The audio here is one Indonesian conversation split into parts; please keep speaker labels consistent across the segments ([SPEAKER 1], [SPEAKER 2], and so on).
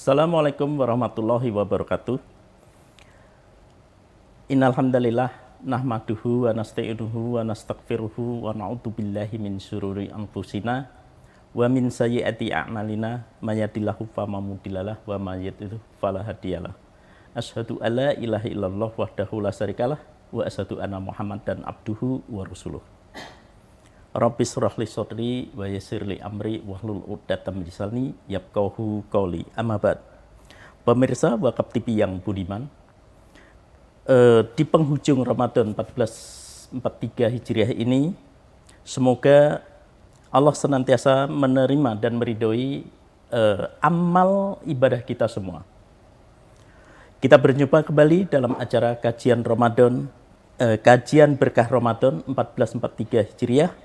[SPEAKER 1] Assalamualaikum warahmatullahi wabarakatuh. Innal hamdalillah nahmaduhu wa nasta'inuhu wa nastaghfiruhu wa na'udzu billahi min syururi anfusina wa min sayyiati a'malina may yahdihillahu fala mudhillalah wa may yudhlil fala hadiyalah. Asyhadu alla ilaha illallah wahdahu la syarikalah wa asyhadu anna Muhammadan abduhu wa rasuluh. Rabbis shrah li sadri wa yassir li amri wahlul 'uqdatam min lisani yafqahu qawli. Amma ba'd. Pemirsa Wakaf TV yang budiman, di penghujung Ramadan 1443 Hijriah ini, semoga Allah senantiasa menerima dan meridhoi amal ibadah kita semua. Kita berjumpa kembali dalam acara kajian Ramadan, kajian berkah Ramadan 1443 Hijriah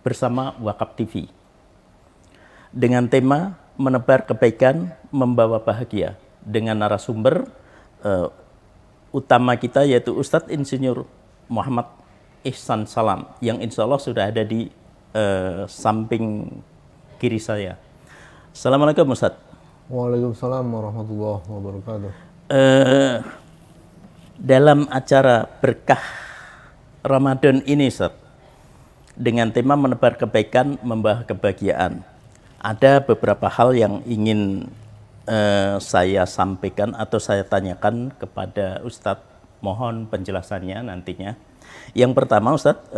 [SPEAKER 1] bersama Wakaf TV dengan tema menebar kebaikan, membawa bahagia, dengan narasumber utama kita yaitu Ustadz Insinyur Muhammad Ihsan Salam yang insya Allah sudah ada di samping kiri saya. Assalamualaikum Ustadz.
[SPEAKER 2] Waalaikumsalam warahmatullahi wabarakatuh.
[SPEAKER 1] Dalam acara berkah Ramadan ini Ustadz, dengan tema menebar kebaikan, membawa kebahagiaan, ada beberapa hal yang ingin saya sampaikan atau saya tanyakan kepada Ustadz, mohon penjelasannya nantinya. Yang pertama Ustadz,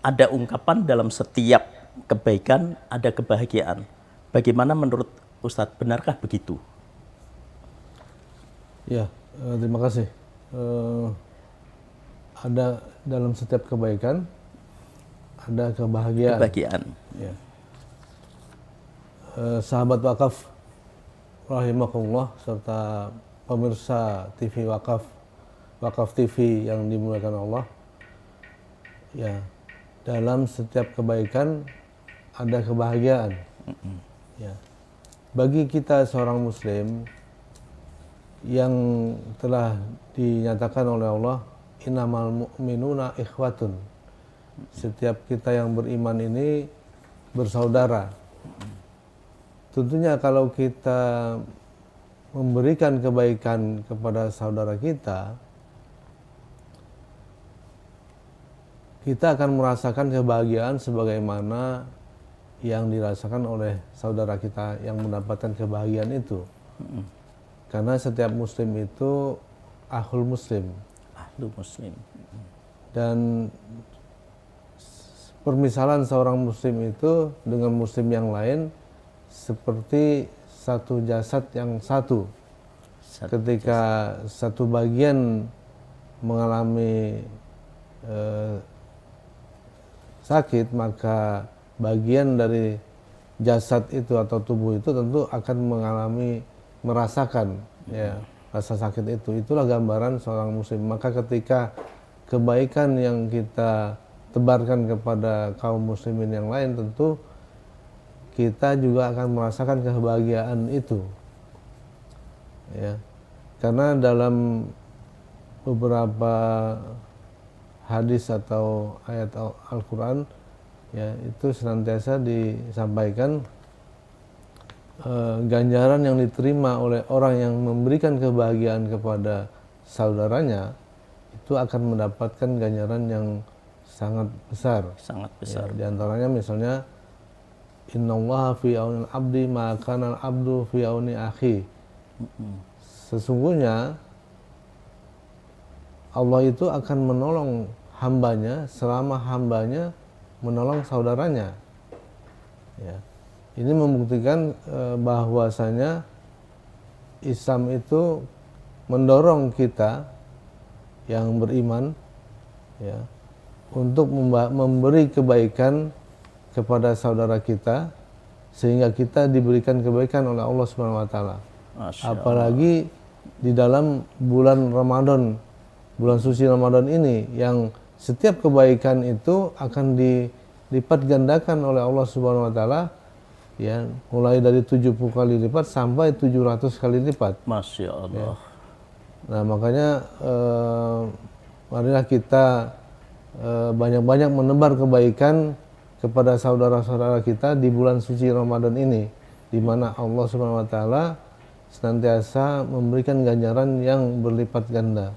[SPEAKER 1] ada ungkapan dalam setiap kebaikan ada kebahagiaan. Bagaimana menurut Ustadz, benarkah begitu?
[SPEAKER 2] Ya, terima kasih. Ada dalam setiap kebaikan ada kebahagiaan.
[SPEAKER 1] Kebahagiaan.
[SPEAKER 2] Ya. Sahabat wakaf rahimakumullah serta pemirsa TV Wakaf TV yang dimuliakan Allah. Ya, dalam setiap kebaikan ada kebahagiaan. Ya. Bagi kita seorang muslim yang telah dinyatakan oleh Allah, innamal mu'minuna ikhwatun. Setiap kita yang beriman ini bersaudara. Tentunya kalau kita memberikan kebaikan kepada saudara kita, kita akan merasakan kebahagiaan sebagaimana yang dirasakan oleh saudara kita yang mendapatkan kebahagiaan itu. Karena setiap muslim itu akhul muslim.
[SPEAKER 1] Ahlu muslim.
[SPEAKER 2] Dan permisalan seorang muslim itu dengan muslim yang lain seperti satu jasad yang satu. Ketika satu bagian mengalami sakit, maka bagian dari jasad itu atau tubuh itu tentu akan merasakan ya rasa sakit itu. Itulah gambaran seorang muslim. Maka ketika kebaikan yang kita tebarkan kepada kaum muslimin yang lain, tentu kita juga akan merasakan kebahagiaan itu. Ya. Karena dalam beberapa hadis atau ayat Al-Quran, ya, itu senantiasa disampaikan ganjaran yang diterima oleh orang yang memberikan kebahagiaan kepada saudaranya itu akan mendapatkan ganjaran yang sangat besar.
[SPEAKER 1] Sangat besar.
[SPEAKER 2] Ya, di antaranya misalnya innallaha fi aunil abdi ma kana abdu fi auni akhi. Sesungguhnya Allah itu akan menolong hambanya selama hambanya menolong saudaranya. Ya. Ini membuktikan bahwasanya Islam itu mendorong kita yang beriman, ya, untuk memberi kebaikan kepada saudara kita sehingga kita diberikan kebaikan oleh Allah Subhanahu wa taala. Apalagi di dalam bulan Ramadan, bulan suci Ramadan ini yang setiap kebaikan itu akan dilipat gandakan oleh Allah Subhanahu wa taala, ya, mulai dari 70 kali lipat sampai 700 kali lipat.
[SPEAKER 1] Masya Allah.
[SPEAKER 2] Ya. Nah, makanya marilah kita banyak-banyak menebar kebaikan kepada saudara-saudara kita di bulan suci Ramadan ini. di mana Allah Subhanahu wa taala senantiasa memberikan ganjaran yang berlipat ganda.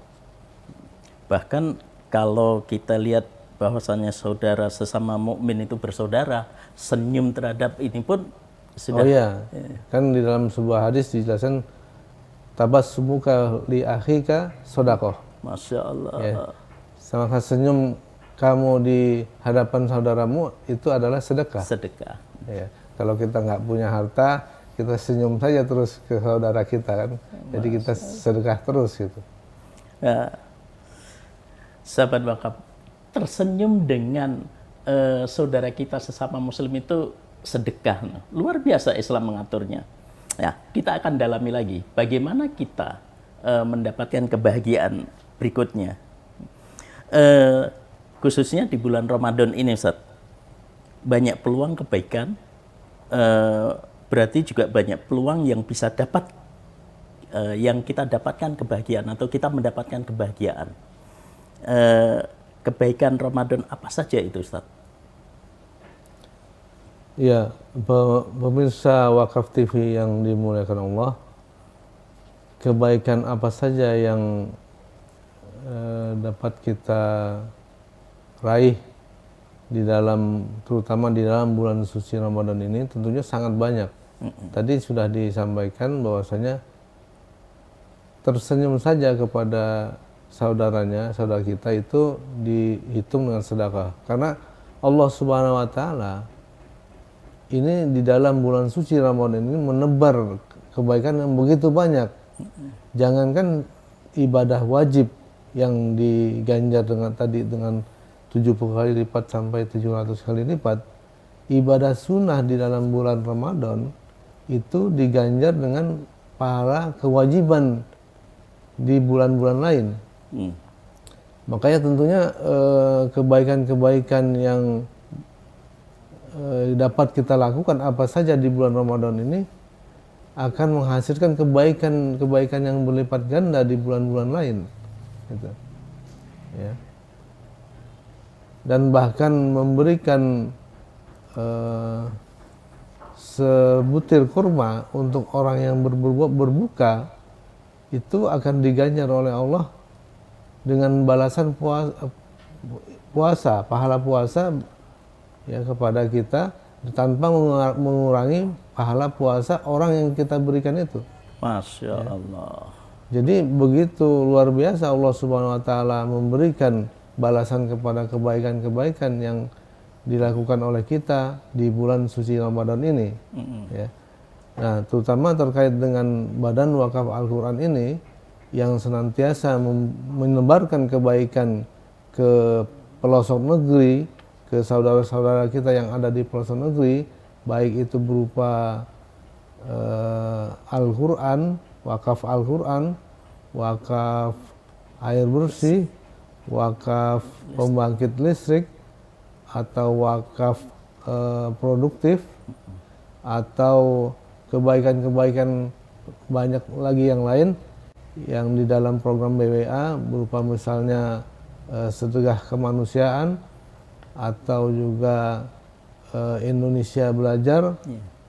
[SPEAKER 1] Bahkan kalau kita lihat bahwasannya saudara sesama mukmin itu bersaudara, senyum terhadap ini pun sudah.
[SPEAKER 2] Oh iya, kan di dalam sebuah hadis dijelaskan tabassumuka li akhika sedekah.
[SPEAKER 1] Masya Allah.
[SPEAKER 2] Ya, sama senyum kamu di hadapan saudaramu itu adalah sedekah.
[SPEAKER 1] Sedekah.
[SPEAKER 2] Ya, kalau kita nggak punya harta, kita senyum saja terus ke saudara kita kan. Jadi kita sedekah terus gitu.
[SPEAKER 1] Ya, sahabat wakaf, tersenyum dengan saudara kita sesama muslim itu sedekah. Luar biasa Islam mengaturnya. Ya, kita akan dalami lagi bagaimana kita mendapatkan kebahagiaan berikutnya. Khususnya di bulan Ramadan ini, Ustaz. Banyak peluang kebaikan, berarti juga banyak peluang yang bisa dapat, yang kita dapatkan kebahagiaan atau kita mendapatkan kebahagiaan. Kebaikan Ramadan apa saja itu, Ustaz?
[SPEAKER 2] Ya, pemirsa Wakaf TV yang dimuliakan Allah, kebaikan apa saja yang dapat kita raih di dalam, terutama di dalam bulan suci Ramadan ini, tentunya sangat banyak. Tadi sudah disampaikan bahwasanya tersenyum saja kepada saudaranya, saudara kita itu dihitung dengan sedekah. Karena Allah Subhanahu wa taala ini di dalam bulan suci Ramadan ini menebar kebaikan yang begitu banyak. Jangankan ibadah wajib yang diganjar dengan 70 kali lipat sampai 700 kali lipat, ibadah sunnah di dalam bulan Ramadan itu diganjar dengan pahala kewajiban di bulan-bulan lain. Makanya tentunya kebaikan-kebaikan yang dapat kita lakukan apa saja di bulan Ramadan ini akan menghasilkan kebaikan-kebaikan yang berlipat ganda di bulan-bulan lain, gitu. Ya. Dan bahkan memberikan sebutir kurma untuk orang yang berbuka itu akan diganjar oleh Allah dengan balasan puasa, pahala puasa ya kepada kita tanpa mengurangi pahala puasa orang yang kita berikan itu.
[SPEAKER 1] Masya Allah.
[SPEAKER 2] Jadi begitu luar biasa Allah Subhanahu wa taala memberikan balasan kepada kebaikan-kebaikan yang dilakukan oleh kita di bulan suci Ramadan ini. Ya. Nah, terutama terkait dengan Badan Wakaf Al-Quran ini yang senantiasa menebarkan kebaikan ke pelosok negeri, ke saudara-saudara kita yang ada di pelosok negeri, baik itu berupa Al-Quran, wakaf Al-Quran, wakaf air bersih, wakaf pembangkit listrik, atau wakaf produktif, atau kebaikan-kebaikan banyak lagi yang lain yang di dalam program BWA berupa misalnya sedekah kemanusiaan, atau juga Indonesia Belajar,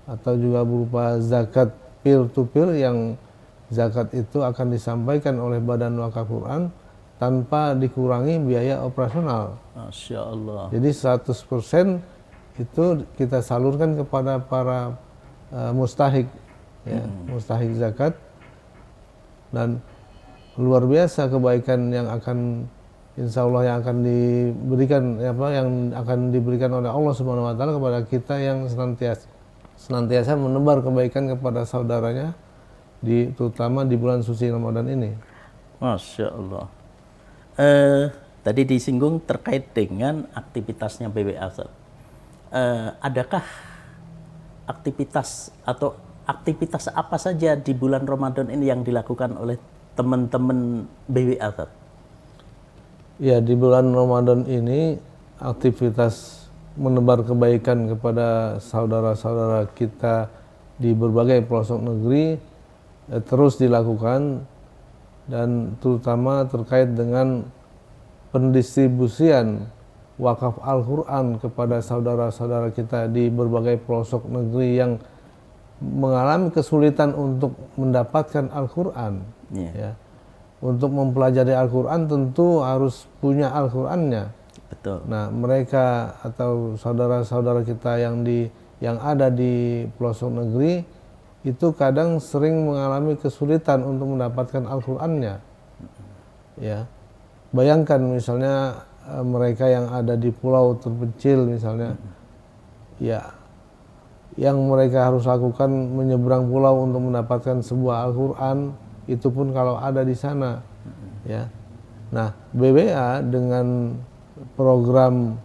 [SPEAKER 2] atau juga berupa zakat peer to peer yang zakat itu akan disampaikan oleh Badan Wakaf Quran tanpa dikurangi biaya operasional.
[SPEAKER 1] Masya Allah.
[SPEAKER 2] Jadi 100% itu kita salurkan kepada para mustahik, ya, mustahik zakat, dan luar biasa kebaikan yang akan insya Allah yang akan diberikan, yang akan diberikan oleh Allah Subhanahu wa taala kepada kita yang senantiasa menebar kebaikan kepada saudaranya terutama di bulan suci Ramadan ini.
[SPEAKER 1] Masya Allah. Tadi disinggung terkait dengan aktivitasnya BWA. Adakah aktivitas atau aktivitas apa saja di bulan Ramadan ini yang dilakukan oleh teman-teman BWA?
[SPEAKER 2] Ya, di bulan Ramadan ini aktivitas menebar kebaikan kepada saudara-saudara kita di berbagai pelosok negeri terus dilakukan, dan terutama terkait dengan pendistribusian wakaf Al-Quran kepada saudara-saudara kita di berbagai pelosok negeri yang mengalami kesulitan untuk mendapatkan Al-Quran,
[SPEAKER 1] Iya.
[SPEAKER 2] ya. Untuk mempelajari Al-Quran tentu harus punya Al-Qurannya.
[SPEAKER 1] Betul.
[SPEAKER 2] Nah, mereka atau saudara-saudara kita yang ada di pelosok negeri itu kadang sering mengalami kesulitan untuk mendapatkan Al-Qurannya. Ya, bayangkan misalnya mereka yang ada di pulau terpencil misalnya, ya, yang mereka harus lakukan menyeberang pulau untuk mendapatkan sebuah Al-Quran, itu pun kalau ada di sana, ya. Nah, BBA dengan program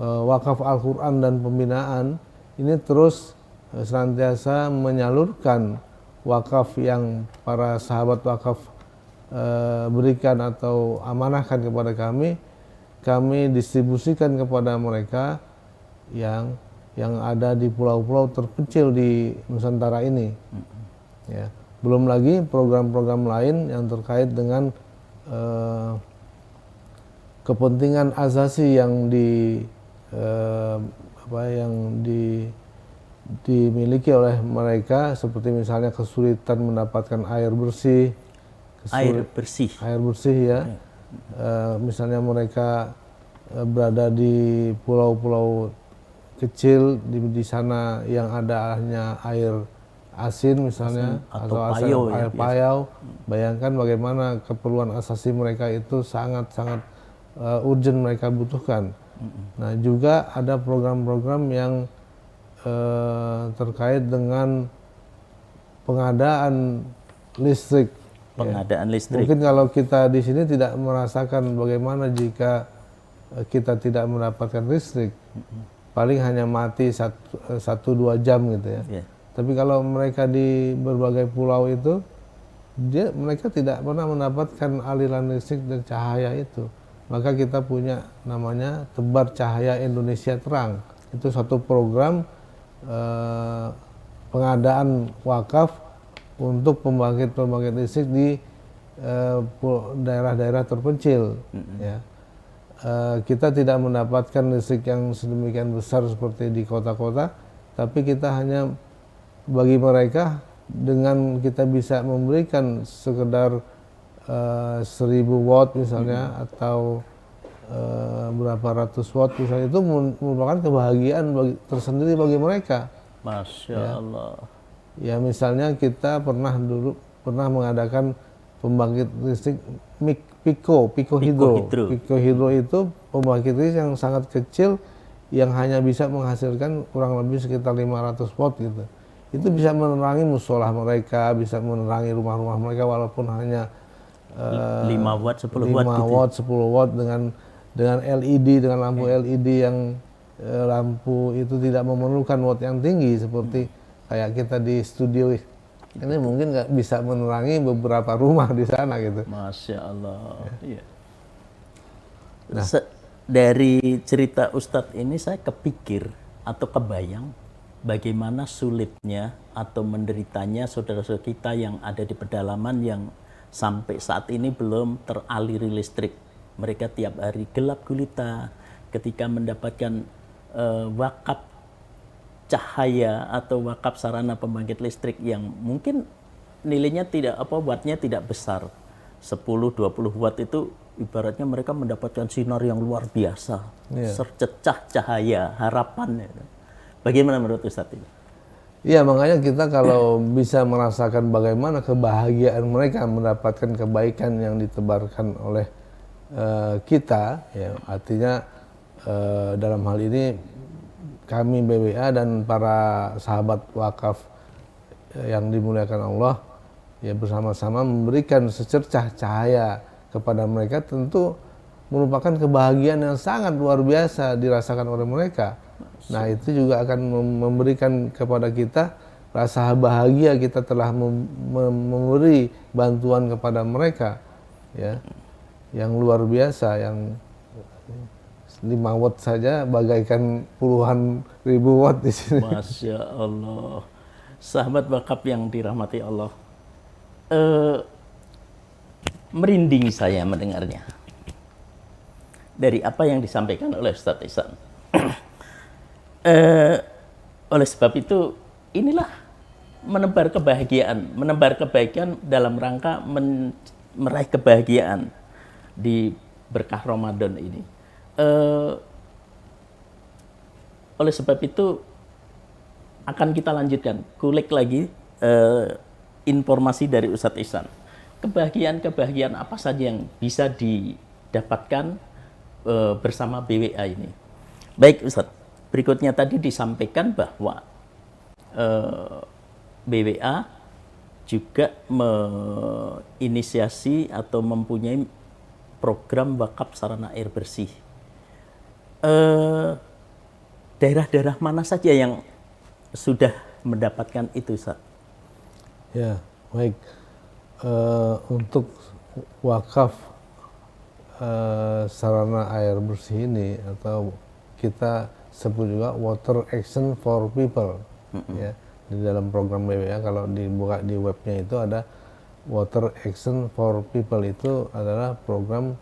[SPEAKER 2] wakaf Al-Quran dan pembinaan ini terus senantiasa menyalurkan wakaf yang para sahabat wakaf berikan atau amanahkan kepada kami distribusikan kepada mereka yang ada di pulau-pulau terpencil di Nusantara ini. Ya. Belum lagi program-program lain yang terkait dengan kepentingan asasi yang dimiliki oleh mereka, seperti misalnya kesulitan mendapatkan air bersih, air bersih ya. Misalnya mereka berada di pulau-pulau kecil di sana yang ada hanya air asin misalnya atau air payau. Bayangkan bagaimana keperluan asasi mereka itu sangat-sangat urgent mereka butuhkan. Nah, juga ada program-program yang terkait dengan pengadaan listrik.
[SPEAKER 1] Pengadaan listrik.
[SPEAKER 2] Mungkin kalau kita di sini tidak merasakan bagaimana jika kita tidak mendapatkan listrik, paling hanya mati 1-2 jam gitu ya.
[SPEAKER 1] Yeah.
[SPEAKER 2] Tapi kalau mereka di berbagai pulau itu, mereka tidak pernah mendapatkan aliran listrik dan cahaya itu. Maka kita punya namanya Tebar Cahaya Indonesia Terang. Itu satu program pengadaan wakaf untuk pembangkit listrik di daerah-daerah terpencil. Ya. Kita tidak mendapatkan listrik yang sedemikian besar seperti di kota-kota, tapi kita hanya bagi mereka dengan kita bisa memberikan sekedar 1000 watt misalnya atau berapa ratus watt misalnya, itu merupakan kebahagiaan tersendiri bagi mereka.
[SPEAKER 1] Masya Allah.
[SPEAKER 2] Ya, misalnya kita pernah mengadakan pembangkit listrik Pico Hidro itu pembangkit listrik yang sangat kecil yang hanya bisa menghasilkan kurang lebih sekitar 500 watt gitu. Itu bisa menerangi musola mereka, bisa menerangi rumah-rumah mereka walaupun hanya
[SPEAKER 1] 5 watt, 10
[SPEAKER 2] watt, 10 watt dengan LED, dengan lampu LED yang lampu itu tidak memerlukan watt yang tinggi seperti kayak kita di studio ini, mungkin nggak bisa menerangi beberapa rumah di sana gitu.
[SPEAKER 1] Masya Allah. Ya.
[SPEAKER 2] Nah,
[SPEAKER 1] dari cerita Ustadz ini saya kepikir atau kebayang bagaimana sulitnya atau menderitanya saudara-saudara kita yang ada di pedalaman yang sampai saat ini belum teraliri listrik. Mereka tiap hari gelap gulita ketika mendapatkan wakaf cahaya atau wakaf sarana pembangkit listrik yang mungkin nilainya wattnya tidak besar. 10-20 watt itu ibaratnya mereka mendapatkan sinar yang luar biasa. Sercecah cahaya, harapan. Bagaimana menurut Ustadz ini?
[SPEAKER 2] Iya, makanya kita kalau bisa merasakan bagaimana kebahagiaan mereka mendapatkan kebaikan yang ditebarkan oleh kita, ya, artinya dalam hal ini kami BBA dan para sahabat wakaf yang dimuliakan Allah, ya, bersama-sama memberikan secercah cahaya kepada mereka, tentu merupakan kebahagiaan yang sangat luar biasa dirasakan oleh mereka. Nah, itu juga akan memberikan kepada kita rasa bahagia kita telah memberi bantuan kepada mereka, ya, yang luar biasa, yang 5 watt saja bagaikan puluhan ribu watt di sini.
[SPEAKER 1] Masya Allah. Sahabat wakaf yang dirahmati Allah, merinding saya mendengarnya dari apa yang disampaikan oleh Ustadz Ihsan. Oleh sebab itu inilah menebar kebahagiaan dalam rangka meraih kebahagiaan di berkah Ramadan ini. Oleh sebab itu akan kita lanjutkan, kulik lagi informasi dari Ustadz Ihsan. Kebahagiaan apa saja yang bisa didapatkan bersama BWA ini. Baik Ustadz, berikutnya tadi disampaikan bahwa BWA juga menginisiasi atau mempunyai program wakaf sarana air bersih. Daerah-daerah mana saja yang sudah mendapatkan itu, Ustaz?
[SPEAKER 2] Ya, baik. Untuk wakaf sarana air bersih ini, atau kita sebut juga Water Action for People, ya, di dalam program BWA, kalau dibuka di webnya itu ada Water Action for People, itu adalah program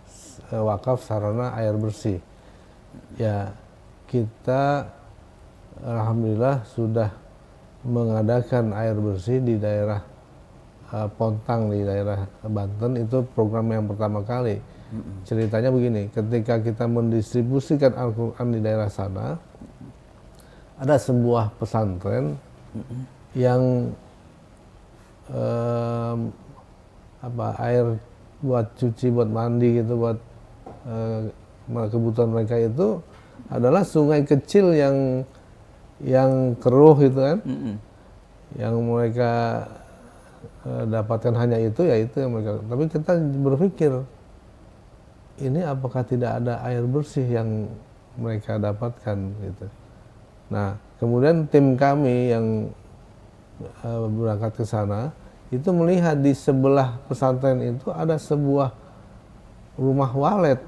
[SPEAKER 2] wakaf sarana air bersih. Ya, kita alhamdulillah sudah mengadakan air bersih di daerah Pontang, di daerah Banten. Itu program yang pertama kali. Ceritanya begini, ketika kita mendistribusikan Al-Quran di daerah sana, ada sebuah pesantren yang air buat cuci, buat mandi gitu, buat kebutuhan mereka itu adalah sungai kecil yang keruh gitu kan, yang mereka dapatkan hanya itu, ya itu yang mereka. Tapi kita berpikir, ini apakah tidak ada air bersih yang mereka dapatkan gitu. Nah, kemudian tim kami yang berangkat ke sana itu melihat di sebelah pesantren itu ada sebuah rumah walet.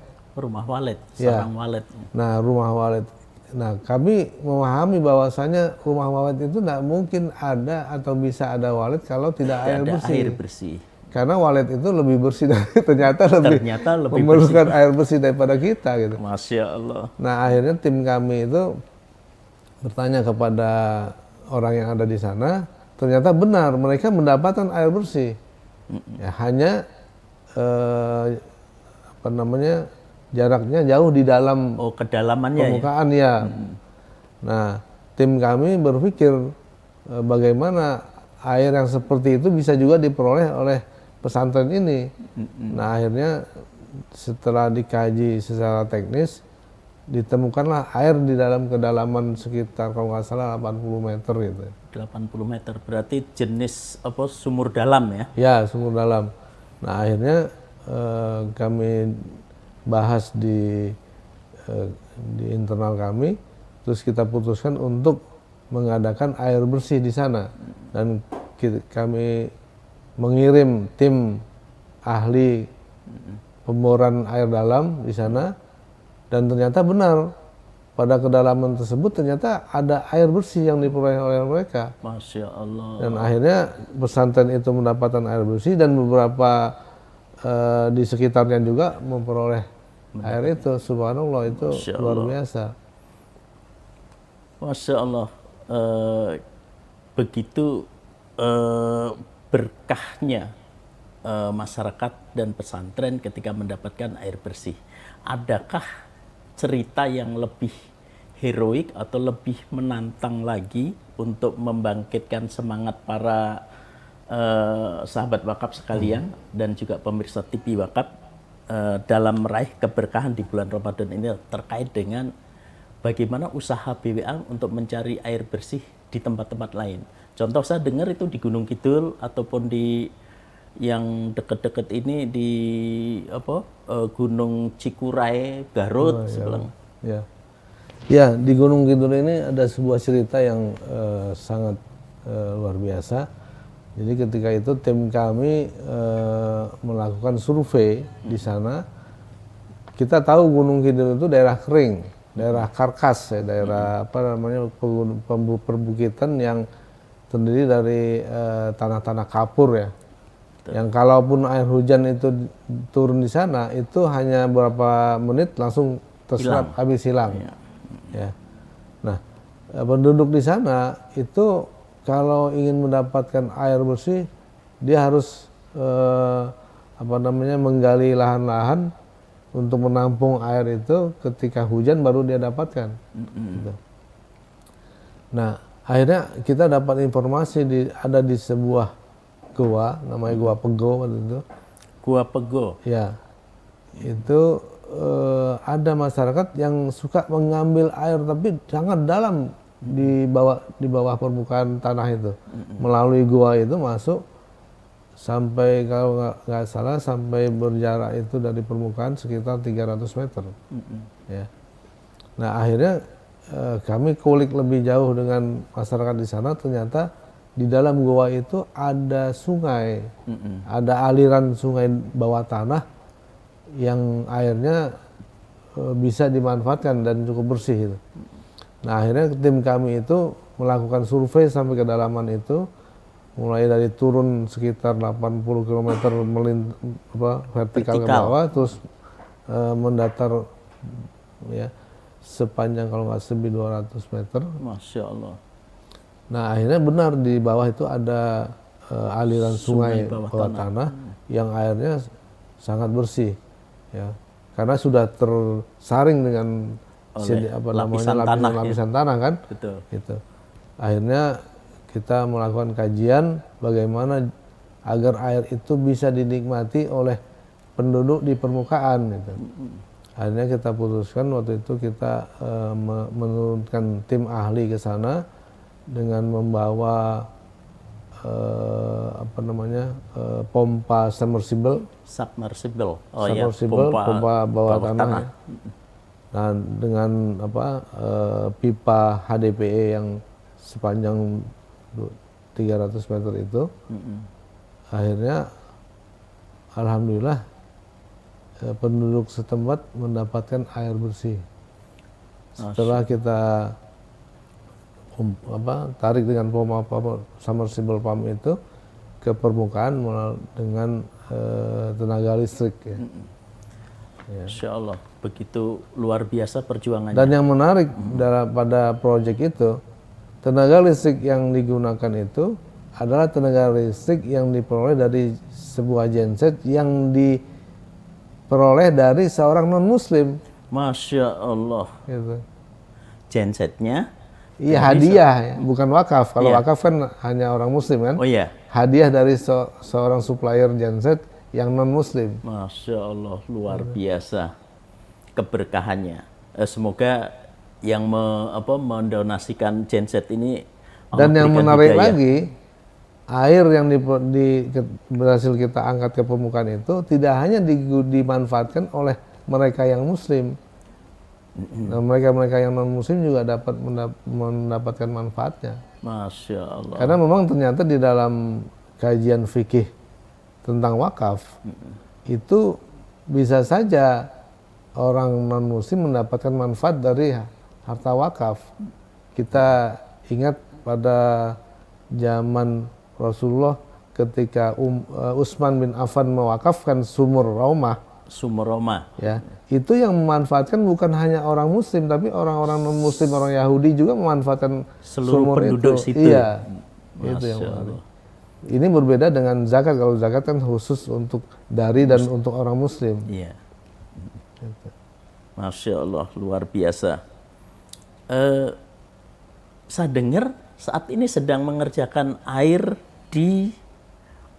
[SPEAKER 1] Sarang walet.
[SPEAKER 2] Nah, rumah walet. Nah, kami memahami bahwasanya rumah walet itu tidak mungkin ada atau bisa ada walet kalau tidak ada air bersih. Karena walet itu lebih bersih ternyata lebih memerlukan air bersih daripada kita gitu.
[SPEAKER 1] Masya Allah.
[SPEAKER 2] Nah, akhirnya tim kami itu bertanya kepada orang yang ada di sana, ternyata benar mereka mendapatkan air bersih. Ya, hanya jaraknya jauh di dalam
[SPEAKER 1] kedalamannya
[SPEAKER 2] permukaan ya. Nah, tim kami berpikir bagaimana air yang seperti itu bisa juga diperoleh oleh pesantren ini. Nah, akhirnya setelah dikaji secara teknis, ditemukanlah air di dalam kedalaman sekitar kalau nggak salah 80 meter gitu.
[SPEAKER 1] 80 meter, berarti jenis sumur dalam ya?
[SPEAKER 2] Ya, sumur dalam. Nah, akhirnya kami bahas di internal kami, terus kita putuskan untuk mengadakan air bersih di sana, dan kami mengirim tim ahli pemboran air dalam di sana, dan ternyata benar pada kedalaman tersebut ternyata ada air bersih yang diperoleh oleh mereka.
[SPEAKER 1] Masya Allah.
[SPEAKER 2] Dan akhirnya pesantren itu mendapatkan air bersih, dan beberapa di sekitarnya juga memperoleh air itu. Subhanallah, itu luar biasa.
[SPEAKER 1] Masya Allah. Begitu berkahnya masyarakat dan pesantren ketika mendapatkan air bersih. Adakah cerita yang lebih heroik atau lebih menantang lagi untuk membangkitkan semangat para sahabat wakaf sekalian dan juga pemirsa TV wakaf dalam meraih keberkahan di bulan Ramadan ini, terkait dengan bagaimana usaha BWA untuk mencari air bersih di tempat-tempat lain? Contoh saya dengar itu di Gunung Kidul ataupun di yang dekat-dekat ini di Gunung Cikuray, Garut, sebelah.
[SPEAKER 2] Ya, di Gunung Kidul ini ada sebuah cerita yang sangat luar biasa. Jadi ketika itu tim kami melakukan survei di sana. Kita tahu Gunung Kidul itu daerah kering, daerah karkas, ya, daerah perbukitan yang terdiri dari tanah-tanah kapur ya. Yang kalaupun air hujan itu turun di sana, itu hanya beberapa menit langsung terserap, habis hilang. Ya. Nah, penduduk di sana itu kalau ingin mendapatkan air bersih, dia harus menggali lahan-lahan untuk menampung air itu. Ketika hujan baru dia dapatkan. Gitu. Nah, akhirnya kita dapat informasi ada di sebuah gua, namanya Gua Pego waktu itu.
[SPEAKER 1] Gua Pego.
[SPEAKER 2] Ya, itu ada masyarakat yang suka mengambil air tapi sangat dalam di bawah permukaan tanah itu. Melalui gua itu masuk sampai, kalau nggak salah, sampai berjarak itu dari permukaan sekitar 300 meter. Ya. Nah, akhirnya kami kulik lebih jauh dengan masyarakat di sana. Ternyata di dalam gua itu ada sungai, ada aliran sungai bawah tanah yang airnya bisa dimanfaatkan dan cukup bersih itu. Nah, akhirnya tim kami itu melakukan survei sampai kedalaman itu, mulai dari turun sekitar 80 km vertikal ke bawah, terus mendatar ya sepanjang kalau nggak lebih 200 meter.
[SPEAKER 1] Masya Allah.
[SPEAKER 2] Nah, akhirnya benar di bawah itu ada aliran sungai bawah tanah yang airnya sangat bersih, ya, karena sudah tersaring dengan lapisan tanah kan.
[SPEAKER 1] Betul.
[SPEAKER 2] Gitu. Akhirnya kita melakukan kajian bagaimana agar air itu bisa dinikmati oleh penduduk di permukaan. Gitu. Akhirnya kita putuskan waktu itu kita menurunkan tim ahli ke sana dengan membawa pompa submersible.
[SPEAKER 1] Oh ya,
[SPEAKER 2] pompa bawah tanah. Ya. Nah, dengan pipa HDPE yang sepanjang 300 meter itu, akhirnya alhamdulillah penduduk setempat mendapatkan air bersih. Setelah kita tarik dengan pompa submersible pump itu ke permukaan dengan tenaga listrik. Ya.
[SPEAKER 1] Insya Allah, begitu luar biasa perjuangannya.
[SPEAKER 2] Dan yang menarik pada proyek itu, tenaga listrik yang digunakan itu adalah tenaga listrik yang diperoleh dari sebuah genset yang diperoleh dari seorang non-muslim.
[SPEAKER 1] Masya Allah.
[SPEAKER 2] Gitu.
[SPEAKER 1] Gensetnya?
[SPEAKER 2] Iya, hadiah, bukan wakaf. Kalau wakaf kan hanya orang muslim kan?
[SPEAKER 1] Oh iya.
[SPEAKER 2] Hadiah dari seorang supplier genset yang non-muslim.
[SPEAKER 1] Masya Allah, luar biasa keberkahannya. Semoga yang mendonasikan genset ini
[SPEAKER 2] dan yang menarik lagi, air yang berhasil kita angkat ke permukaan itu tidak hanya dimanfaatkan oleh mereka yang muslim. Nah, mereka yang non-muslim juga dapat mendapatkan manfaatnya.
[SPEAKER 1] Masya Allah.
[SPEAKER 2] Karena memang ternyata di dalam kajian fikih tentang wakaf, itu bisa saja orang non-muslim mendapatkan manfaat dari harta wakaf. Kita ingat pada zaman Rasulullah ketika Utsman bin Affan mewakafkan sumur Raumah, ya, itu yang memanfaatkan bukan hanya orang muslim, tapi orang-orang non-muslim, orang Yahudi juga memanfaatkan
[SPEAKER 1] seluruh
[SPEAKER 2] sumur
[SPEAKER 1] penduduk
[SPEAKER 2] itu.
[SPEAKER 1] situ.
[SPEAKER 2] Iya, itu yang menarik. Ini berbeda dengan zakat. Kalau zakat kan khusus untuk dan untuk orang muslim.
[SPEAKER 1] Iya. Masya Allah, luar biasa. Saya dengar saat ini sedang mengerjakan air di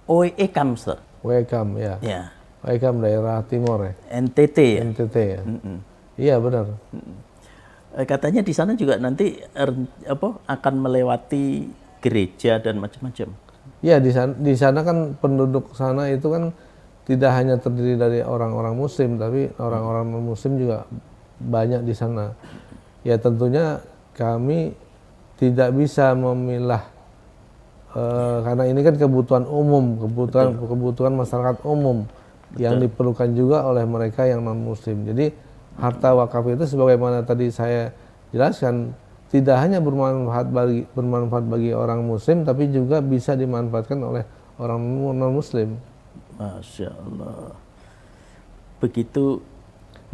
[SPEAKER 1] Oekam, Sir.
[SPEAKER 2] Oekam, ya.
[SPEAKER 1] Ya.
[SPEAKER 2] Oekam daerah timur ya.
[SPEAKER 1] NTT ya.
[SPEAKER 2] NTT ya. Iya benar.
[SPEAKER 1] Katanya di sana juga nanti akan melewati gereja dan macam-macam.
[SPEAKER 2] Ya, di sana kan penduduk sana itu kan tidak hanya terdiri dari orang-orang muslim, tapi orang-orang non-muslim juga banyak di sana. Ya, tentunya kami tidak bisa memilah karena ini kan kebutuhan umum, kebutuhan masyarakat umum. Betul. Yang diperlukan juga oleh mereka yang non-muslim. Jadi harta wakaf itu sebagaimana tadi saya jelaskan, tidak hanya bermanfaat bagi orang muslim, tapi juga bisa dimanfaatkan oleh orang non-muslim.
[SPEAKER 1] Masya Allah. Begitu.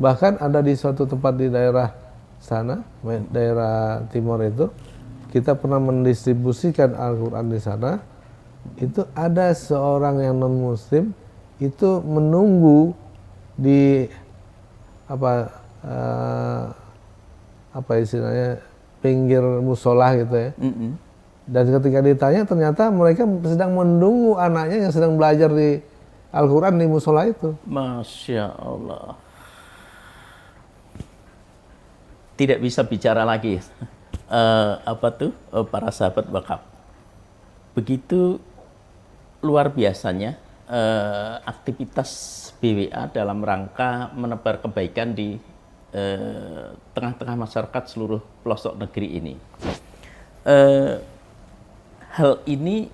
[SPEAKER 2] Bahkan ada di suatu tempat di daerah sana, daerah timur itu, kita pernah mendistribusikan Al-Quran di sana, itu ada seorang yang non muslim itu menunggu di apa istilahnya pinggir musola gitu ya. Dan ketika ditanya ternyata mereka sedang menunggu anaknya yang sedang belajar di Al-Quran di musola itu.
[SPEAKER 1] Masya Allah. Tidak bisa bicara lagi. Para sahabat wakaf. Begitu luar biasanya aktivitas BWA dalam rangka menebar kebaikan di tengah-tengah masyarakat seluruh pelosok negeri ini. Hal ini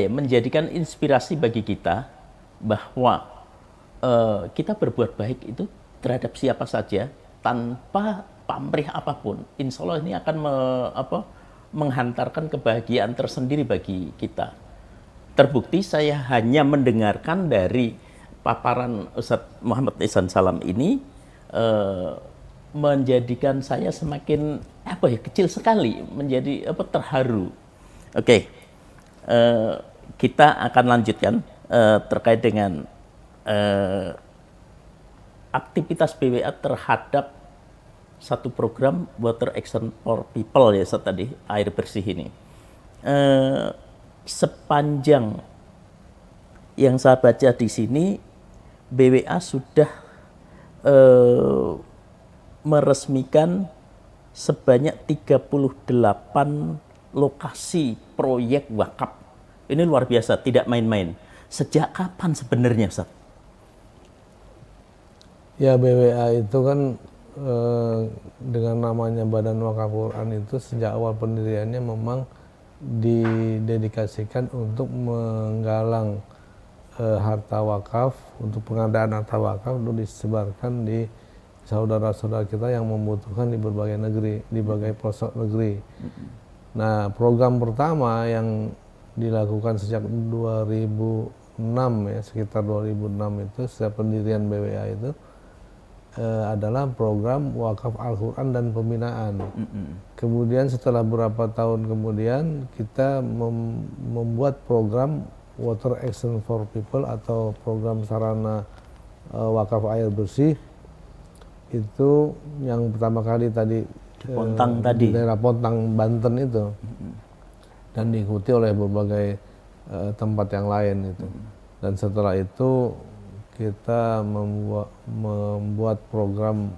[SPEAKER 1] menjadikan inspirasi bagi kita bahwa kita berbuat baik itu terhadap siapa saja tanpa pamrih apapun. Insya Allah ini akan menghantarkan kebahagiaan tersendiri bagi kita. Terbukti saya hanya mendengarkan dari paparan Ustadz Muhammad Ihsan Salam ini menjadikan saya semakin kecil sekali, menjadi terharu. Oke. Kita akan lanjutkan terkait dengan aktivitas BWA terhadap satu program Water Action for People ya tadi, air bersih ini. Sepanjang yang saya baca di sini, BWA sudah meresmikan sebanyak 38 lokasi proyek wakaf. Ini luar biasa, tidak main-main. Sejak kapan sebenarnya, Ustaz?
[SPEAKER 2] Ya, BWA itu kan dengan namanya Badan Wakaf Quran itu sejak awal pendiriannya memang didedikasikan untuk menggalang harta wakaf, untuk pengadaan harta wakaf untuk disebarkan di saudara-saudara kita yang membutuhkan di berbagai negeri, di berbagai pelosok negeri. Nah, program pertama yang dilakukan sejak 2006 ya, sekitar 2006 itu sejak pendirian BWA itu adalah program wakaf Al-Quran dan pembinaan. Kemudian setelah beberapa tahun kemudian kita membuat program Water Action for People atau program sarana wakaf air bersih. Itu yang pertama kali tadi
[SPEAKER 1] Pontang
[SPEAKER 2] di daerah Pontang, Banten itu, dan diikuti oleh berbagai tempat yang lain itu. Dan setelah itu kita membuat program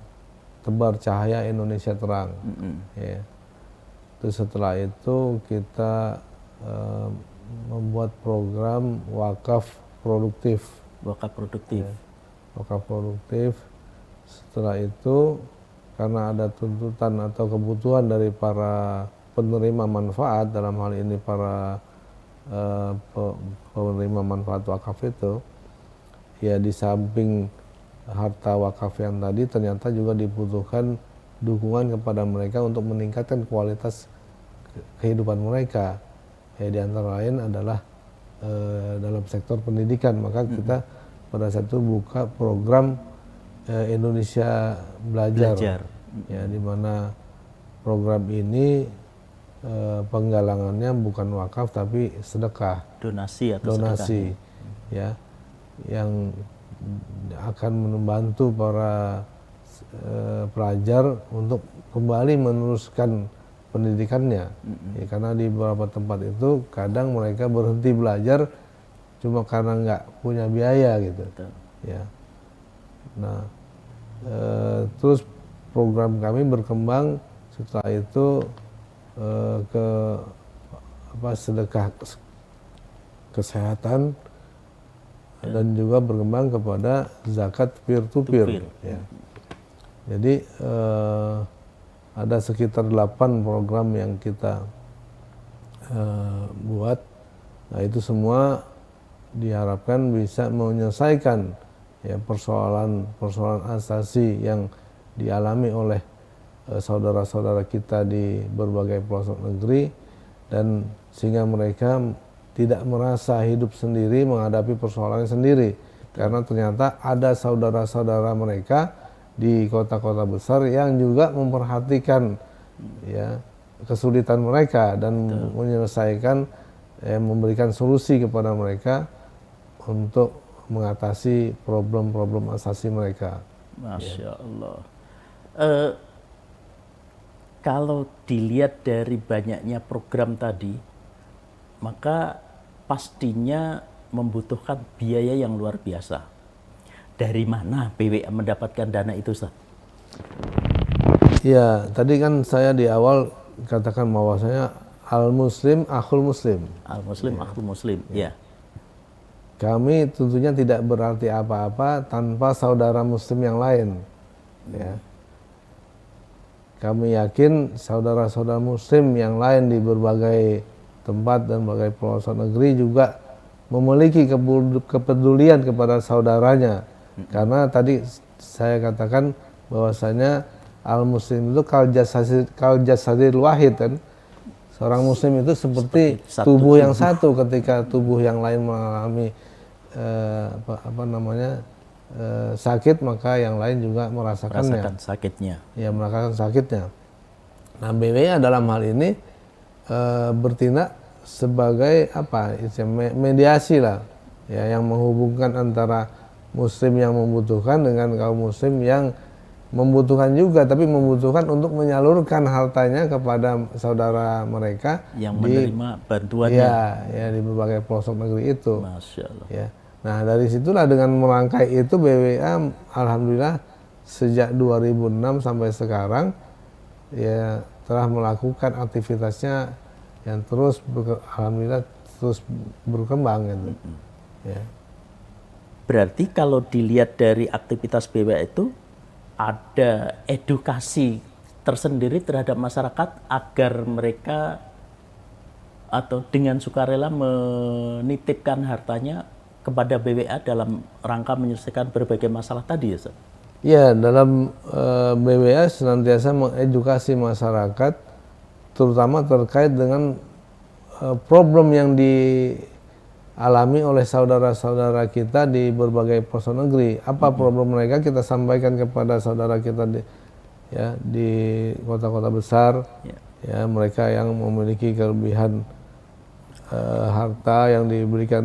[SPEAKER 2] Tebar Cahaya Indonesia Terang. Ya. Terus setelah itu kita membuat program wakaf produktif.
[SPEAKER 1] Wakaf produktif.
[SPEAKER 2] Ya. Wakaf produktif. Setelah itu karena ada tuntutan atau kebutuhan dari para penerima manfaat, dalam hal ini para penerima manfaat wakaf itu, ya di samping harta wakaf yang tadi ternyata juga dibutuhkan dukungan kepada mereka untuk meningkatkan kualitas kehidupan mereka. Ya, di antara lain adalah dalam sektor pendidikan. Maka kita pada saat itu buka program Indonesia Belajar. Ya, di mana program ini penggalangannya bukan wakaf tapi sedekah.
[SPEAKER 1] Donasi atau
[SPEAKER 2] donasi. Sedekah. Ya. Yang akan membantu para pelajar untuk kembali meneruskan pendidikannya. Ya, karena di beberapa tempat itu kadang mereka berhenti belajar cuma karena nggak punya biaya gitu. Ya. Nah, terus program kami berkembang setelah itu ke sedekah kesehatan. Dan juga berkembang kepada zakat peer-to-peer. Ya. Jadi ada sekitar 8 program yang kita buat. Nah, itu semua diharapkan bisa menyelesaikan ya persoalan asasi yang dialami oleh saudara-saudara kita di berbagai pelosok negeri, dan sehingga mereka tidak merasa hidup sendiri menghadapi persoalannya sendiri. Karena ternyata ada saudara-saudara mereka di kota-kota besar yang juga memperhatikan ya kesulitan mereka dan menyelesaikan, memberikan solusi kepada mereka untuk mengatasi problem-problem asasi mereka.
[SPEAKER 1] Masya Allah. Kalau dilihat dari banyaknya program tadi, maka pastinya membutuhkan biaya yang luar biasa. Dari mana BWA mendapatkan dana itu, Ustaz?
[SPEAKER 2] Ya, tadi kan saya di awal katakan bahwasanya al-muslim akhul muslim.
[SPEAKER 1] Al-Muslim, akhul Muslim, ya.
[SPEAKER 2] Kami tentunya tidak berarti apa-apa tanpa saudara muslim yang lain. Ya. Kami yakin saudara-saudara muslim yang lain di berbagai tempat dan berbagai pelosok negeri juga memiliki kepedulian kepada saudaranya. Karena tadi saya katakan bahwasanya al-muslim itu kal jasadil wahid kan. Seorang muslim itu seperti tubuh yang satu. Ketika tubuh yang lain mengalami sakit, maka yang lain juga merasakannya.
[SPEAKER 1] Merasakan sakitnya.
[SPEAKER 2] Ya, merasakan sakitnya. Nah, BWA dalam hal ini bertindak sebagai mediasi lah, ya, yang menghubungkan antara muslim yang membutuhkan dengan kaum muslim yang membutuhkan juga, tapi membutuhkan untuk menyalurkan hartanya kepada saudara mereka
[SPEAKER 1] yang menerima bantuannya.
[SPEAKER 2] Ya, di berbagai pelosok negeri itu.
[SPEAKER 1] Masya Allah.
[SPEAKER 2] Ya. Nah, dari situlah dengan merangkai itu BWA alhamdulillah sejak 2006 sampai sekarang ya telah melakukan aktivitasnya yang alhamdulillah terus berkembang gitu. Ya.
[SPEAKER 1] Berarti kalau dilihat dari aktivitas BWA itu ada edukasi tersendiri terhadap masyarakat agar mereka atau dengan sukarela menitipkan hartanya kepada BWA dalam rangka menyelesaikan berbagai masalah tadi, ya, Ustaz?
[SPEAKER 2] Ya, dalam BWA senantiasa mengedukasi masyarakat terutama terkait dengan problem yang dialami oleh saudara-saudara kita di berbagai pelosok negeri. Apa problem mereka, kita sampaikan kepada saudara kita di kota-kota besar, ya, mereka yang memiliki kelebihan harta yang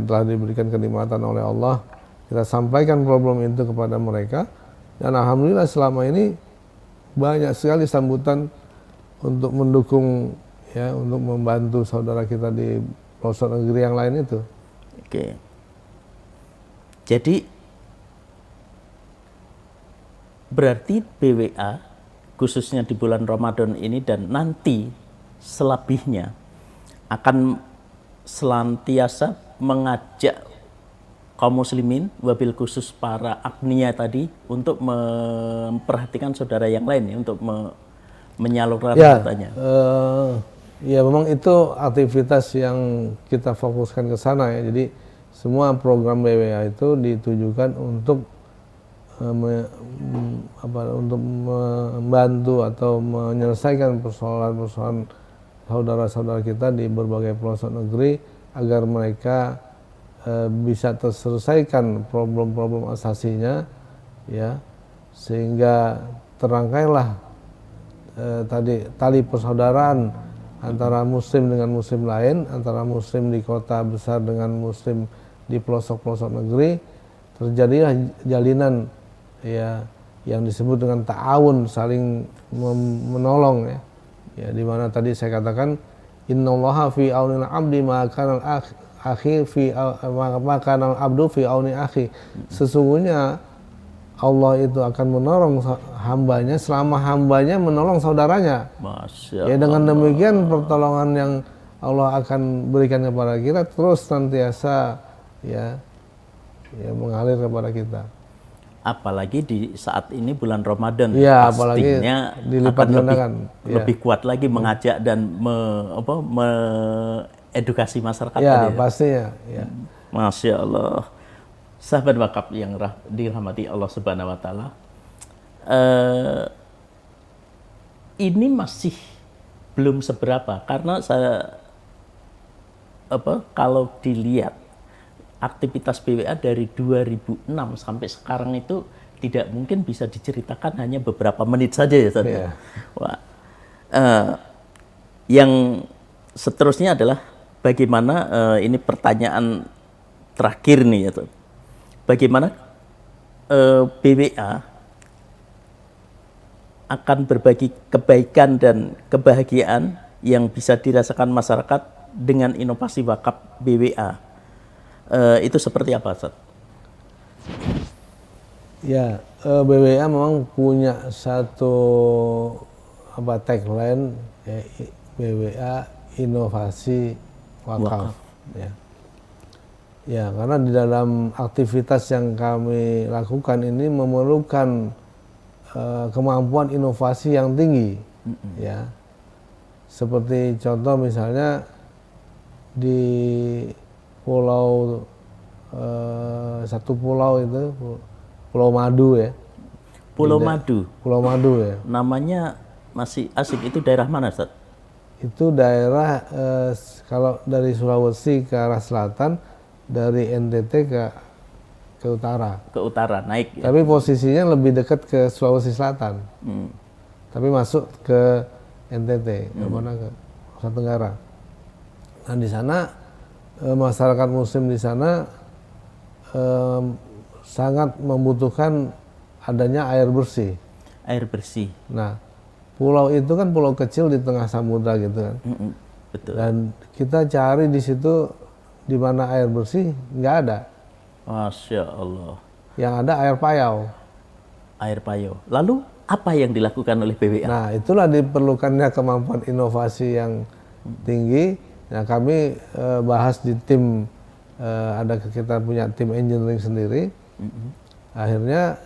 [SPEAKER 2] telah diberikan kenikmatan oleh Allah. Kita sampaikan problem itu kepada mereka, dan alhamdulillah selama ini banyak sekali sambutan untuk mendukung, ya, untuk membantu saudara kita di pelosok negeri yang lain itu.
[SPEAKER 1] Oke. Jadi berarti BWA khususnya di bulan Ramadan ini dan nanti selebihnya akan selantiasa mengajak kaum muslimin, wabil khusus para agniya tadi, untuk memperhatikan saudara yang lain, ya, untuk menyalurkan hartanya.
[SPEAKER 2] Ya, memang itu aktivitas yang kita fokuskan ke sana, ya. Jadi semua program BWA itu ditujukan untuk membantu atau menyelesaikan persoalan-persoalan saudara-saudara kita di berbagai pelosok negeri agar mereka bisa terselesaikan problem-problem asasinya, ya, sehingga terangkailah tadi tali persaudaraan antara muslim dengan muslim lain, antara muslim di kota besar dengan muslim di pelosok-pelosok negeri. Terjadilah jalinan, ya, yang disebut dengan ta'awun, saling menolong, ya. Ya, di mana tadi saya katakan innallaha fi aunil abdi ma kana akhi fi ma kana abdu fi auni akhi. Sesungguhnya Allah itu akan menolong hambanya selama hambanya menolong saudaranya.
[SPEAKER 1] Masya
[SPEAKER 2] Ya, dengan demikian pertolongan yang Allah akan berikan kepada kita terus senantiasa, ya, mengalir kepada kita.
[SPEAKER 1] Apalagi di saat ini bulan Ramadan,
[SPEAKER 2] ya,
[SPEAKER 1] pastinya
[SPEAKER 2] dilipat gandakan,
[SPEAKER 1] lebih kuat lagi mengajak dan edukasi masyarakat.
[SPEAKER 2] Ya, pastinya. Ya.
[SPEAKER 1] Masya Allah. Sahabat wakaf yang dirahmati Allah Subhanahu Wa Taala, ini masih belum seberapa karena kalau dilihat aktivitas BWA dari 2006 sampai sekarang itu tidak mungkin bisa diceritakan hanya beberapa menit saja, ya, Ustaz.
[SPEAKER 2] Yeah.
[SPEAKER 1] Wah, Yang seterusnya adalah bagaimana ini pertanyaan terakhir nih ya, Ustaz. Bagaimana BWA akan berbagi kebaikan dan kebahagiaan yang bisa dirasakan masyarakat dengan inovasi wakaf BWA. Itu seperti apa, Ustaz?
[SPEAKER 2] Ya, BWA memang punya satu tagline ya, BWA inovasi wakaf. Ya. Ya, karena di dalam aktivitas yang kami lakukan ini memerlukan kemampuan inovasi yang tinggi, ya. Seperti contoh misalnya di pulau satu pulau itu Pulau Madu ya.
[SPEAKER 1] Pulau Madu.
[SPEAKER 2] Pulau Madu ya.
[SPEAKER 1] Namanya masih asing. Itu daerah mana, Ustaz?
[SPEAKER 2] Itu daerah kalau dari Sulawesi ke arah selatan, dari NTT ke utara.
[SPEAKER 1] Ke utara, naik ya.
[SPEAKER 2] Tapi posisinya lebih dekat ke Sulawesi Selatan. Tapi masuk ke NTT, ke mana, ke Nusa Tenggara. Nah, di sana masyarakat muslim di sana sangat membutuhkan adanya air bersih.
[SPEAKER 1] Air bersih.
[SPEAKER 2] Nah, pulau itu kan pulau kecil di tengah samudra gitu kan.
[SPEAKER 1] Betul.
[SPEAKER 2] Dan kita cari di situ di mana air bersih nggak ada.
[SPEAKER 1] Masya Allah.
[SPEAKER 2] Yang ada air payau.
[SPEAKER 1] Air payau. Lalu apa yang dilakukan oleh BWA?
[SPEAKER 2] Nah, itulah diperlukannya kemampuan inovasi yang tinggi. Nah, kami bahas di tim, kita punya tim engineering sendiri. Akhirnya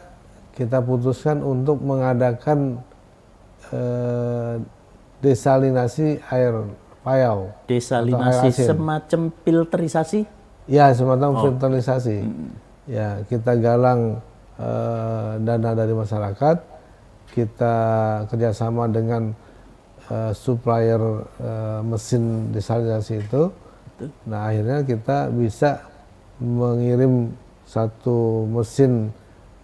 [SPEAKER 2] kita putuskan untuk mengadakan desalinasi air payau.
[SPEAKER 1] Desalinasi, semacam filterisasi?
[SPEAKER 2] Ya, semacam filterisasi. Ya, kita galang dana dari masyarakat, kita kerjasama dengan supplier mesin desalinasi itu. Nah, akhirnya kita bisa mengirim satu mesin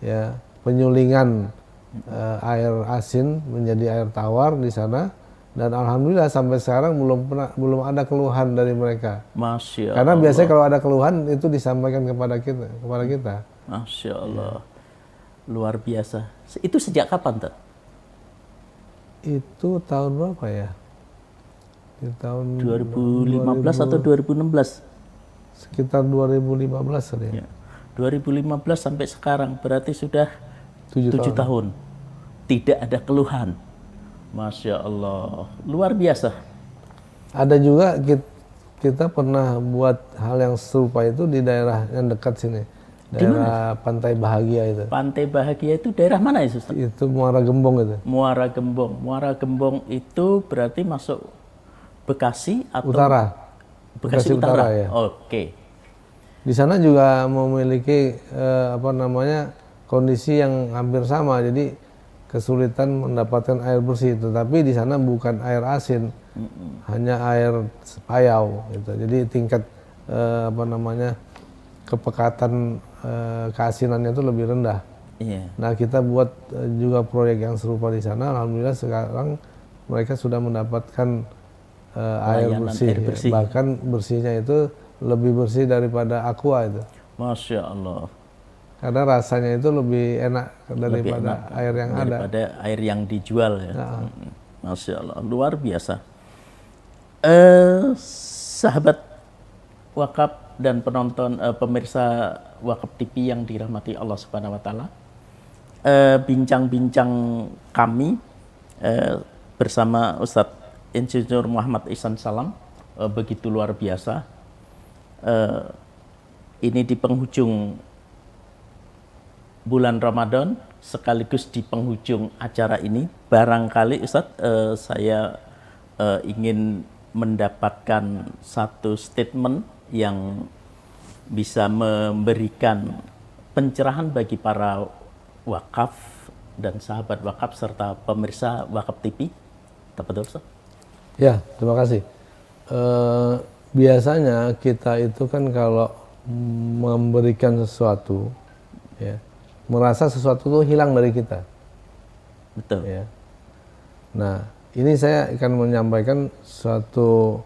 [SPEAKER 2] ya penyulingan air asin menjadi air tawar di sana, dan alhamdulillah sampai sekarang belum ada keluhan dari mereka.
[SPEAKER 1] Masya
[SPEAKER 2] Karena
[SPEAKER 1] Allah.
[SPEAKER 2] biasanya kalau ada keluhan itu disampaikan kepada kita.
[SPEAKER 1] Masya Allah. Luar biasa. Itu sejak kapan, Tat?
[SPEAKER 2] Itu tahun berapa ya? Di tahun
[SPEAKER 1] 2015 atau 2016?
[SPEAKER 2] Sekitar 2015 tadi.
[SPEAKER 1] Ya. 2015 sampai sekarang berarti sudah 7 tahun. Tidak ada keluhan. Masya Allah. Luar biasa.
[SPEAKER 2] Ada juga kita pernah buat hal yang serupa itu di daerah yang dekat sini. Daerah Pantai Bahagia itu.
[SPEAKER 1] Pantai Bahagia itu daerah mana ya, Ustaz?
[SPEAKER 2] Itu Muara Gembong itu.
[SPEAKER 1] Muara Gembong. Muara Gembong itu berarti masuk Bekasi atau
[SPEAKER 2] Utara.
[SPEAKER 1] Bekasi Utara
[SPEAKER 2] ya.
[SPEAKER 1] Oke.
[SPEAKER 2] Di sana juga memiliki kondisi yang hampir sama. Jadi kesulitan mendapatkan air bersih, tetapi di sana bukan air asin, hanya air payau gitu. Jadi tingkat kepekatan keasinannya itu lebih rendah.
[SPEAKER 1] Iya.
[SPEAKER 2] Nah, kita buat juga proyek yang serupa di sana. Alhamdulillah sekarang mereka sudah mendapatkan air bersih. Bahkan bersihnya itu lebih bersih daripada aqua itu.
[SPEAKER 1] Masya Allah.
[SPEAKER 2] Karena rasanya itu lebih enak daripada air yang ada.
[SPEAKER 1] Daripada air yang dijual ya.
[SPEAKER 2] Nah.
[SPEAKER 1] Masya Allah, luar biasa. Sahabat wakaf dan penonton pemirsa Wakaf TV yang dirahmati Allah Subhanahu wa taala. Bincang-bincang kami bersama Ustadz Insinyur Muhammad Ihsan Salam begitu luar biasa. Ini di penghujung bulan Ramadan sekaligus di penghujung acara ini, barangkali Ustadz saya ingin mendapatkan satu statement yang bisa memberikan pencerahan bagi para wakaf dan sahabat wakaf serta pemirsa Wakaf TV. Tafadhol, Ustaz.
[SPEAKER 2] Ya, terima kasih. Biasanya kita itu kan kalau memberikan sesuatu, ya, merasa sesuatu itu hilang dari kita.
[SPEAKER 1] Betul.
[SPEAKER 2] Ya. Nah, ini saya akan menyampaikan suatu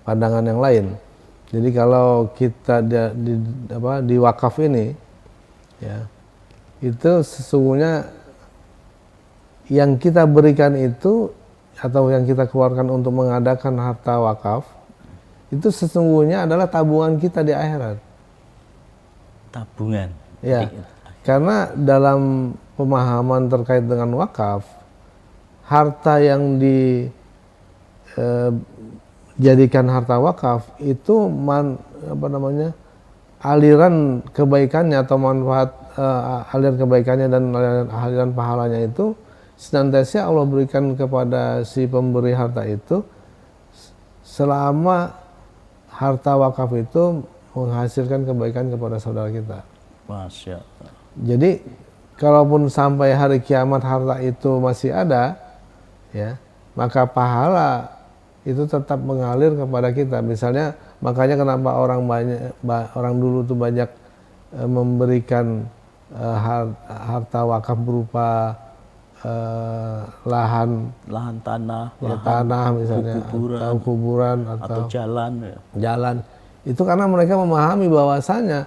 [SPEAKER 2] pandangan yang lain. Jadi kalau kita di wakaf ini, ya, itu sesungguhnya yang kita berikan itu atau yang kita keluarkan untuk mengadakan harta wakaf itu sesungguhnya adalah tabungan kita di akhirat.
[SPEAKER 1] Tabungan.
[SPEAKER 2] Ya, karena dalam pemahaman terkait dengan wakaf, harta yang dijadikan harta wakaf itu aliran kebaikannya atau manfaat aliran kebaikannya dan aliran pahalanya itu senantiasa Allah berikan kepada si pemberi harta itu selama harta wakaf itu menghasilkan kebaikan kepada saudara kita.
[SPEAKER 1] Masya Allah.
[SPEAKER 2] Jadi kalaupun sampai hari kiamat harta itu masih ada, ya, maka pahala itu tetap mengalir kepada kita. Misalnya makanya kenapa orang dulu tuh banyak memberikan harta wakaf berupa lahan
[SPEAKER 1] tanah,
[SPEAKER 2] ya, tanah misalnya, atau kuburan atau
[SPEAKER 1] jalan, ya.
[SPEAKER 2] Jalan. Itu karena mereka memahami bahwasanya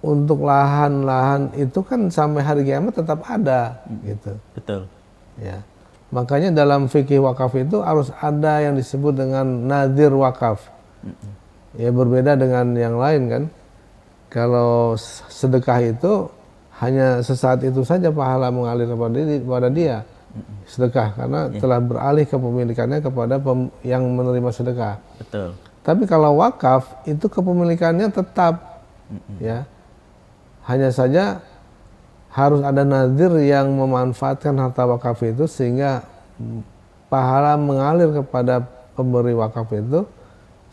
[SPEAKER 2] untuk lahan-lahan itu kan sampai hari kiamat tetap ada, gitu.
[SPEAKER 1] Betul.
[SPEAKER 2] Ya. Makanya dalam fikih wakaf itu harus ada yang disebut dengan nadir wakaf. Ya, berbeda dengan yang lain kan. Kalau sedekah itu hanya sesaat itu saja pahala mengalir kepada dia. Sedekah karena telah beralih kepemilikannya kepada yang menerima sedekah.
[SPEAKER 1] Betul.
[SPEAKER 2] Tapi kalau wakaf itu kepemilikannya tetap, ya. Hanya saja harus ada nadir yang memanfaatkan harta wakaf itu sehingga pahala mengalir kepada pemberi wakaf itu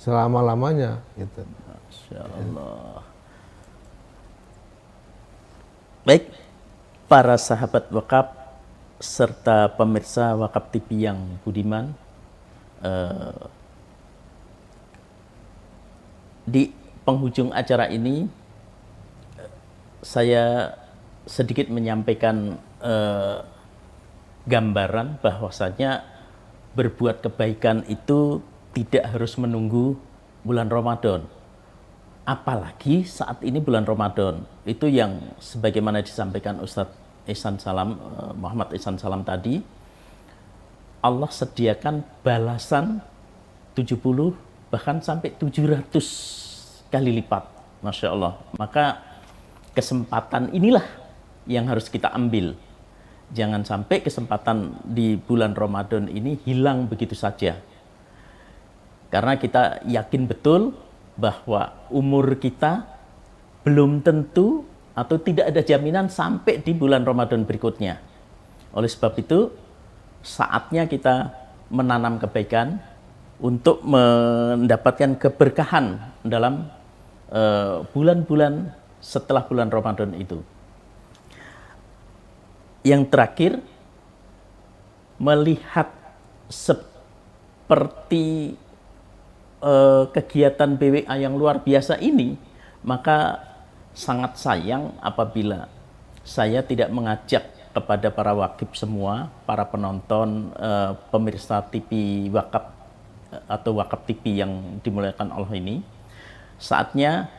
[SPEAKER 2] selama-lamanya, gitu.
[SPEAKER 1] Masya Allah. Baik, para sahabat wakaf serta pemirsa Wakaf TV yang budiman, di penghujung acara ini saya sedikit menyampaikan gambaran bahwasanya berbuat kebaikan itu tidak harus menunggu bulan Ramadan. Apalagi saat ini bulan Ramadan. Itu yang sebagaimana disampaikan Ustadz Ihsan Salam, Muhammad Ihsan Salam tadi, Allah sediakan balasan 70 bahkan sampai 700 kali lipat. Masya Allah. Maka kesempatan inilah yang harus kita ambil. Jangan sampai kesempatan di bulan Ramadan ini hilang begitu saja. Karena kita yakin betul bahwa umur kita belum tentu atau tidak ada jaminan sampai di bulan Ramadan berikutnya. Oleh sebab itu, saatnya kita menanam kebaikan untuk mendapatkan keberkahan dalam bulan-bulan setelah bulan Ramadan itu. Yang terakhir, melihat seperti kegiatan BWA yang luar biasa ini, maka sangat sayang apabila saya tidak mengajak kepada para wakif semua, para penonton, pemirsa TV Wakaf atau Wakaf TV yang dimuliakan Allah ini, saatnya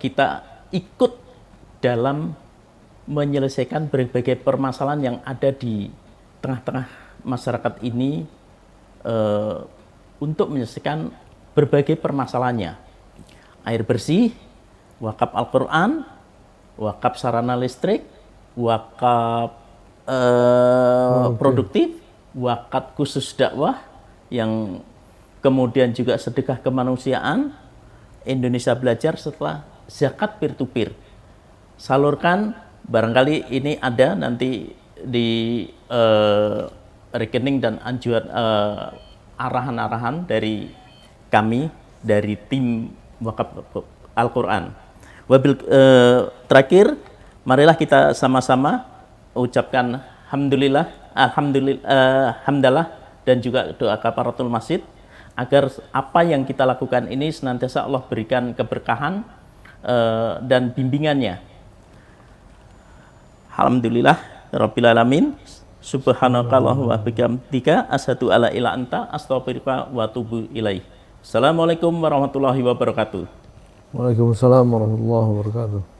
[SPEAKER 1] kita ikut dalam menyelesaikan berbagai permasalahan yang ada di tengah-tengah masyarakat ini, untuk menyelesaikan berbagai permasalahannya. Air bersih, wakaf Al-Quran, wakaf sarana listrik, wakaf produktif, wakaf khusus dakwah, yang kemudian juga sedekah kemanusiaan, Indonesia Belajar setelah zakat peer-to-peer. Salurkan, barangkali ini ada nanti di rekening dan anjuran arahan-arahan dari kami, dari tim Wakaf Al-Quran. Terakhir, marilah kita sama-sama ucapkan hamdalah dan juga doa kafaratul masjid agar apa yang kita lakukan ini senantiasa Allah berikan keberkahan dan bimbingannya. Alhamdulillah Rabbil Alamin. Subhanakallahumma wa bihamdika asyhadu alla ilaha anta astaghfiruka wa atubu ilaik. Assalamualaikum warahmatullahi wabarakatuh.
[SPEAKER 2] Waalaikumsalam warahmatullahi wabarakatuh.